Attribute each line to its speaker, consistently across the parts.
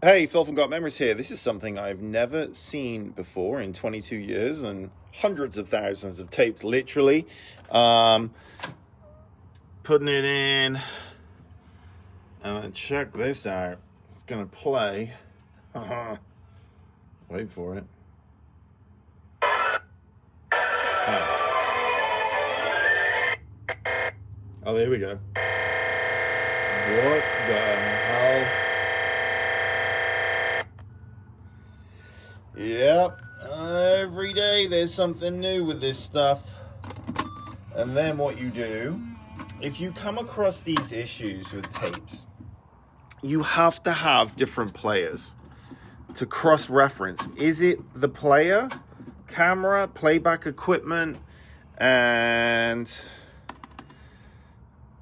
Speaker 1: Hey, Phil from Got Memories here. This is something I've never seen before in 22 years and hundreds of thousands of tapes, literally. Putting it in, and then check this out. It's gonna play. Wait for it. Oh, there we go. What the hell? Yep, every day there's something new with this stuff. And then what you do, if you come across these issues with tapes, you have to have different players to cross-reference. Is it the player, camera, playback equipment? And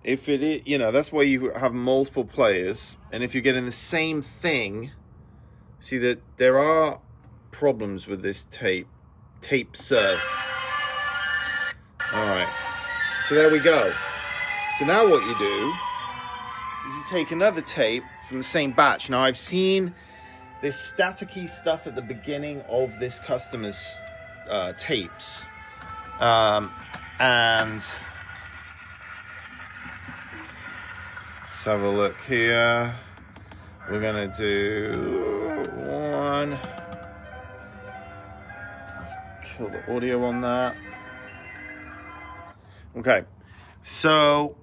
Speaker 1: if it is, that's why you have multiple players. And if you're getting the same thing, see that there are problems with this tape serve. All right, so there we go. So now what you do, you take another tape from the same batch. Now I've seen this staticky stuff at the beginning of this customer's tapes, and let's have a look here. We're gonna do one. Kill the audio on that. Okay, so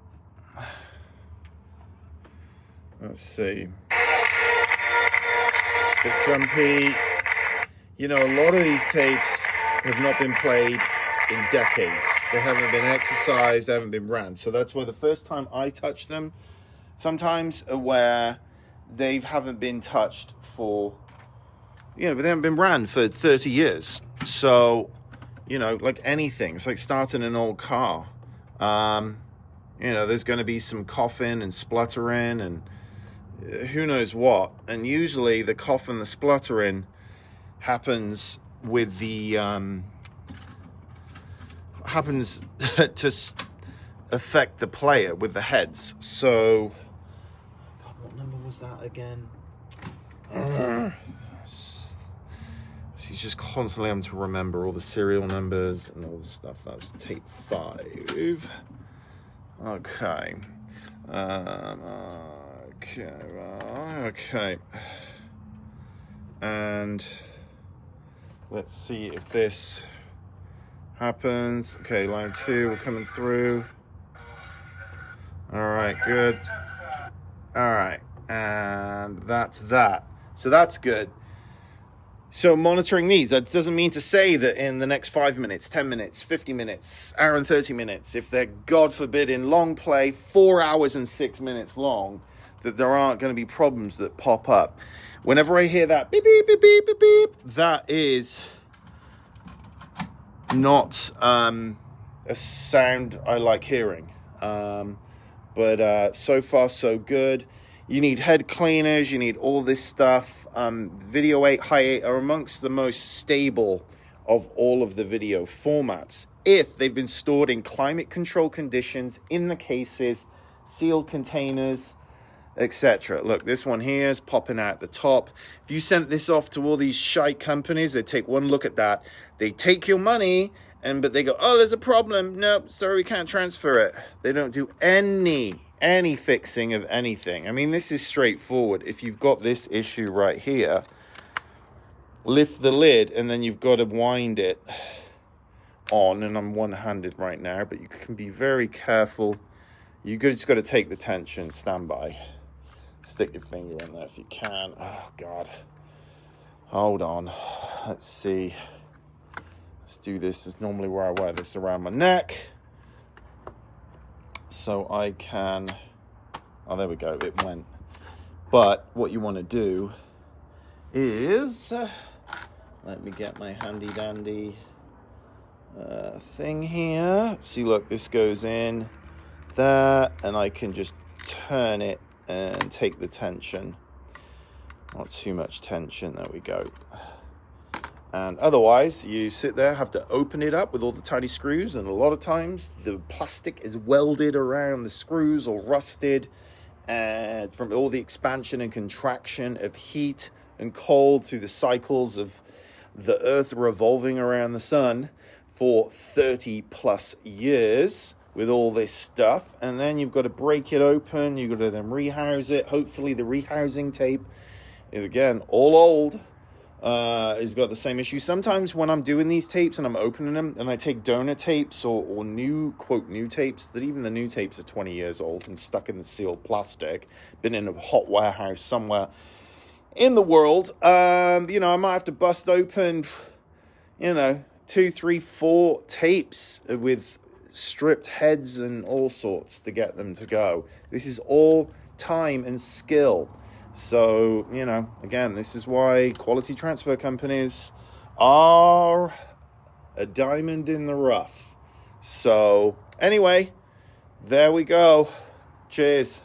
Speaker 1: let's see. Bit jumpy. A lot of these tapes have not been played in decades. They haven't been exercised, they haven't been ran. So that's why the first time I touch them, sometimes where they haven't been touched for, but they haven't been ran for 30 years. So, like anything, it's like starting an old car. There's going to be some coughing and spluttering and who knows what. And usually the cough and the spluttering happens with the, happens to affect the player with the heads. So, God, what number was that again? So you just constantly have to remember all the serial numbers and all the stuff. That was tape 5. Okay. Okay. And let's see if this happens. Okay, line 2, we're coming through. All right, good. All right, and that's that. So that's good. So monitoring these, that doesn't mean to say that in the next 5 minutes, 10 minutes, 50 minutes, hour and 30 minutes, if they're, God forbid, in long play, 4 hours and 6 minutes long, that there aren't going to be problems that pop up. Whenever I hear that beep, beep, beep, beep, beep, beep, that is not a sound I like hearing. But so far, so good. You need head cleaners, you need all this stuff. Video 8, High 8 are amongst the most stable of all of the video formats if they've been stored in climate control conditions, in the cases, sealed containers, etc. Look, this one here is popping out the top. If you sent this off to all these shite companies, they take one look at that, they take your money, but they go, oh, there's a problem. Nope, sorry, we can't transfer it. They don't do any fixing of anything. I mean, this is straightforward. If you've got this issue right here, lift the lid and then you've got to wind it on, and I'm one-handed right now, but you can be very careful. You just got to take the tension, stand by. Stick your finger in there if you can. Oh, God. Hold on. Let's see. Let's do this. This is normally where I wear this around my neck. So I can, oh, there we go, it went. But what you want to do is, let me get my handy dandy thing here. See, look, this goes in there, and I can just turn it and take the tension. Not too much tension, there we go. And otherwise, you sit there, have to open it up with all the tiny screws, and a lot of times the plastic is welded around the screws or rusted, and from all the expansion and contraction of heat and cold through the cycles of the Earth revolving around the sun for 30 plus years with all this stuff. And then you've got to break it open. You've got to then rehouse it. Hopefully the rehousing tape is, again, all old. Has got the same issue. Sometimes when I'm doing these tapes and I'm opening them and I take donor tapes or new, quote, new tapes, that even the new tapes are 20 years old and stuck in the sealed plastic, been in a hot warehouse somewhere in the world, I might have to bust open, 2, 3, 4 tapes with stripped heads and all sorts to get them to go. This is all time and skill. So, again, this is why quality transfer companies are a diamond in the rough. So, anyway, there we go. Cheers.